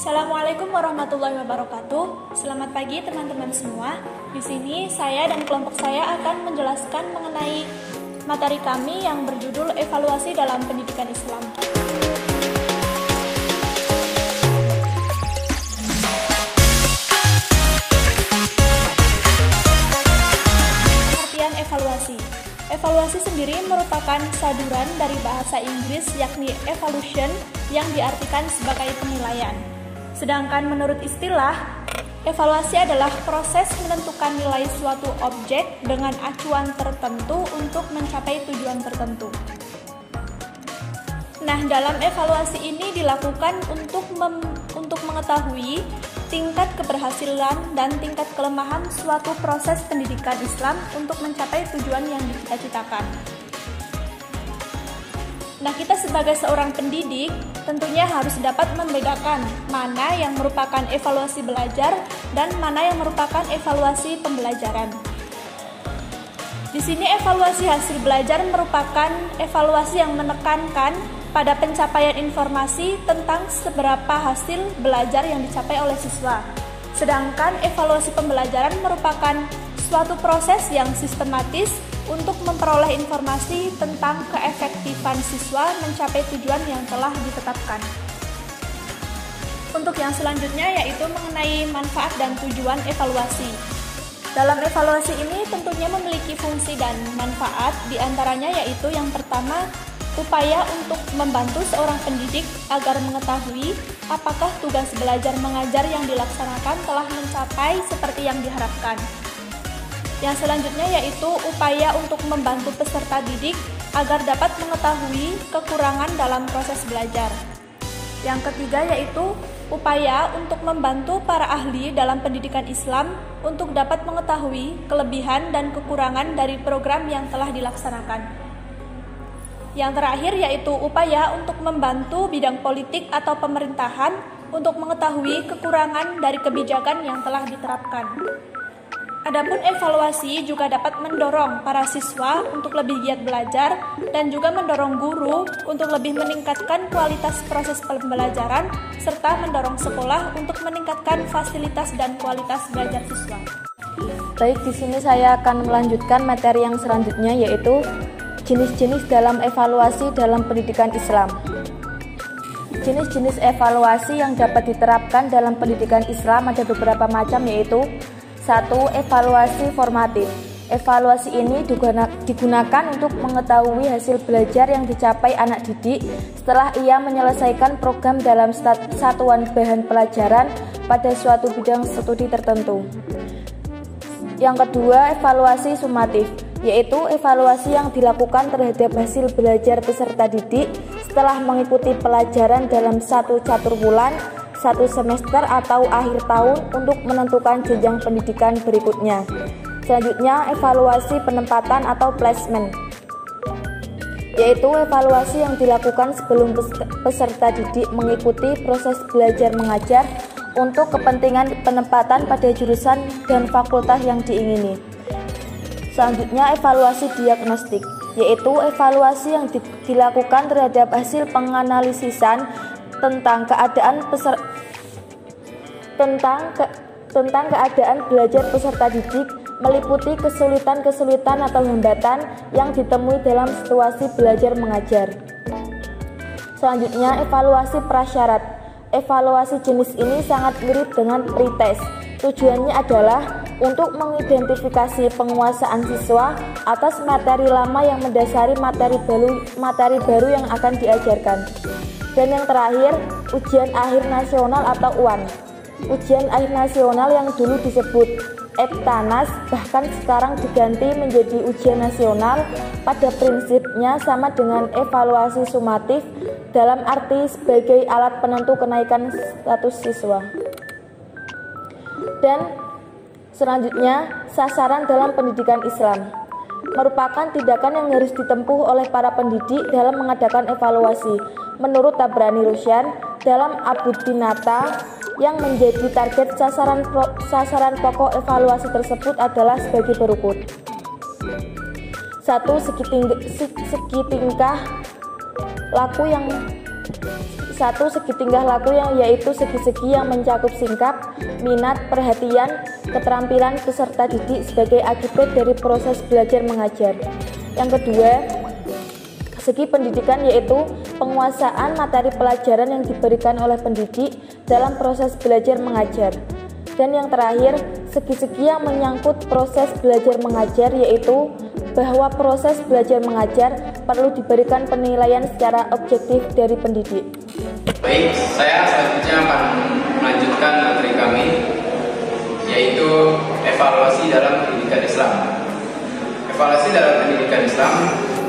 Assalamualaikum warahmatullahi wabarakatuh. Selamat pagi teman-teman semua. Di sini saya dan kelompok saya akan menjelaskan mengenai materi kami yang berjudul Evaluasi dalam Pendidikan Islam. Pengertian evaluasi. Evaluasi sendiri merupakan saduran dari bahasa Inggris yakni evaluation yang diartikan sebagai penilaian. Sedangkan menurut istilah, evaluasi adalah proses menentukan nilai suatu objek dengan acuan tertentu untuk mencapai tujuan tertentu. Nah, dalam evaluasi ini dilakukan untuk mengetahui tingkat keberhasilan dan tingkat kelemahan suatu proses pendidikan Islam untuk mencapai tujuan yang dicita-citakan. Nah, kita sebagai seorang pendidik tentunya harus dapat membedakan mana yang merupakan evaluasi belajar dan mana yang merupakan evaluasi pembelajaran. Di sini evaluasi hasil belajar merupakan evaluasi yang menekankan pada pencapaian informasi tentang seberapa hasil belajar yang dicapai oleh siswa. Sedangkan evaluasi pembelajaran merupakan suatu proses yang sistematis untuk memperoleh informasi tentang keefektifan siswa mencapai tujuan yang telah ditetapkan. Untuk yang selanjutnya yaitu mengenai manfaat dan tujuan evaluasi. Dalam evaluasi ini tentunya memiliki fungsi dan manfaat, diantaranya yaitu yang pertama, upaya untuk membantu seorang pendidik agar mengetahui apakah tugas belajar mengajar yang dilaksanakan telah mencapai seperti yang diharapkan. Yang selanjutnya yaitu upaya untuk membantu peserta didik agar dapat mengetahui kekurangan dalam proses belajar. Yang ketiga yaitu upaya untuk membantu para ahli dalam pendidikan Islam untuk dapat mengetahui kelebihan dan kekurangan dari program yang telah dilaksanakan. Yang terakhir yaitu upaya untuk membantu bidang politik atau pemerintahan untuk mengetahui kekurangan dari kebijakan yang telah diterapkan. Adapun evaluasi juga dapat mendorong para siswa untuk lebih giat belajar dan juga mendorong guru untuk lebih meningkatkan kualitas proses pembelajaran serta mendorong sekolah untuk meningkatkan fasilitas dan kualitas belajar siswa. Baik, di sini saya akan melanjutkan materi yang selanjutnya yaitu jenis-jenis dalam evaluasi dalam pendidikan Islam. Jenis-jenis evaluasi yang dapat diterapkan dalam pendidikan Islam ada beberapa macam yaitu 1. Evaluasi formatif. Evaluasi ini digunakan untuk mengetahui hasil belajar yang dicapai anak didik setelah ia menyelesaikan program dalam satuan bahan pelajaran pada suatu bidang studi tertentu. Yang kedua, evaluasi sumatif, yaitu evaluasi yang dilakukan terhadap hasil belajar peserta didik setelah mengikuti pelajaran dalam satu catur bulan, satu semester atau akhir tahun untuk menentukan jenjang pendidikan berikutnya. Selanjutnya, evaluasi penempatan atau placement, yaitu evaluasi yang dilakukan sebelum peserta didik mengikuti proses belajar mengajar untuk kepentingan penempatan pada jurusan dan fakultas yang diingini. Selanjutnya, evaluasi diagnostik, yaitu evaluasi yang dilakukan terhadap hasil penganalisisan tentang keadaan belajar peserta didik, meliputi kesulitan-kesulitan atau hambatan yang ditemui dalam situasi belajar mengajar. Selanjutnya, evaluasi prasyarat. Evaluasi jenis ini sangat mirip dengan pretest. Tujuannya adalah untuk mengidentifikasi penguasaan siswa atas materi lama yang mendasari materi baru yang akan diajarkan. Dan yang terakhir, ujian akhir nasional atau UAN. Ujian akhir nasional yang dulu disebut EBTANAS bahkan sekarang diganti menjadi ujian nasional, pada prinsipnya sama dengan evaluasi sumatif dalam arti sebagai alat penentu kenaikan status siswa. Dan selanjutnya, sasaran dalam pendidikan Islam merupakan tindakan yang harus ditempuh oleh para pendidik dalam mengadakan evaluasi. Menurut Tabrani Rusyan, dalam Abudinata yang menjadi target sasaran pokok evaluasi tersebut adalah sebagai berikut. 1. Segi tingkah laku yang 1. Segi tingkah laku yaitu segi-segi yang mencakup sikap, minat, perhatian, keterampilan peserta didik sebagai akibat dari proses belajar mengajar. Yang kedua, segi pendidikan yaitu penguasaan materi pelajaran yang diberikan oleh pendidik dalam proses belajar mengajar. Dan yang terakhir, segi-segi yang menyangkut proses belajar mengajar yaitu bahwa proses belajar mengajar perlu diberikan penilaian secara objektif dari pendidik. Baik, saya selanjutnya akan melanjutkan materi kami, yaitu evaluasi dalam pendidikan Islam. Evaluasi dalam pendidikan Islam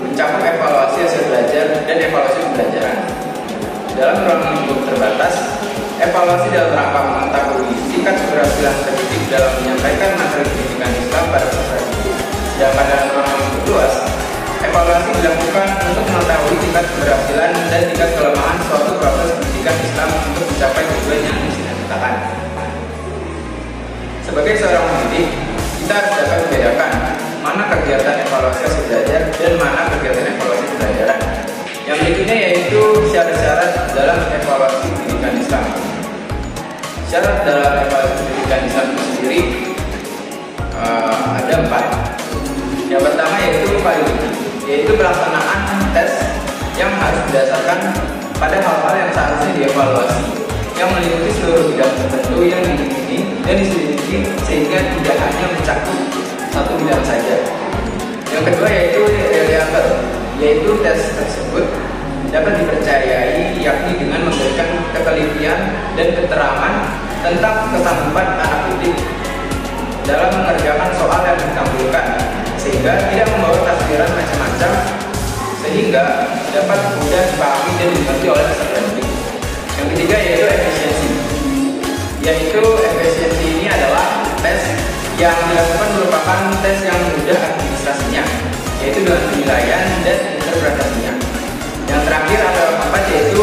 mencakup evaluasi hasil belajar dan evaluasi pembelajaran. Dalam ruang lingkup terbatas, evaluasi dalam rangka mengetahui tingkat keberhasilan pendidik dalam menyampaikan materi pendidikan Islam pada peserta didik. Sedangkan dalam ruang lingkup luas, evaluasi dilakukan untuk mengetahui tingkat keberhasilan dan tingkat kelemahan suatu proses pendidikan Islam untuk mencapai tujuan yang disediakan. Sebagai seorang pendidik, kita harus dapat membedakan mana kegiatan evaluasi hasil belajar dan mana kegiatan evaluasi pembelajaran. Yang berikutnya yaitu syarat-syarat dalam evaluasi pendidikan Islam. Syarat dalam evaluasi pendidikan Islam itu sendiri ada 4. Yang pertama yaitu pelaksanaan tes yang harus berdasarkan pada hal-hal yang seharusnya dievaluasi, yang meliputi seluruh bidang tertentu yang diikuti dan diselidiki sehingga tidak hanya mencakup satu bidang saja. Yang kedua yaitu reliable, yaitu tes tersebut dapat dipercayai yakni dengan memberikan ketelitian dan keterangan tentang kesanggupan anak didik dalam mengerjakan soal yang ditampilkan, sehingga tidak membawa tafsiran macam-macam sehingga dapat mudah dipahami dan dimengerti oleh peserta didik. Yang ketiga yaitu efisiensi, efisiensi ini adalah tes yang dilakukan merupakan tes yang mudah administrasinya, yaitu dengan penilaian dan interpretasinya. Yang terakhir adalah keempat yaitu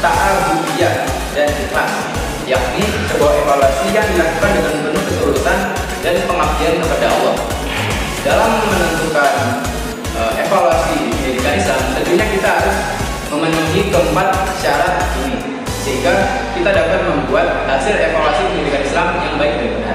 ta'abudiyah dan ikhlas, yakni sebuah evaluasi yang dilakukan dengan penuh ketulusan dan pengabdian kepada Allah. Dalam menentukan evaluasi pendidikan Islam, tentunya kita harus memenuhi keempat syarat ini, sehingga kita dapat membuat hasil evaluasi pendidikan Islam yang baik dan benar.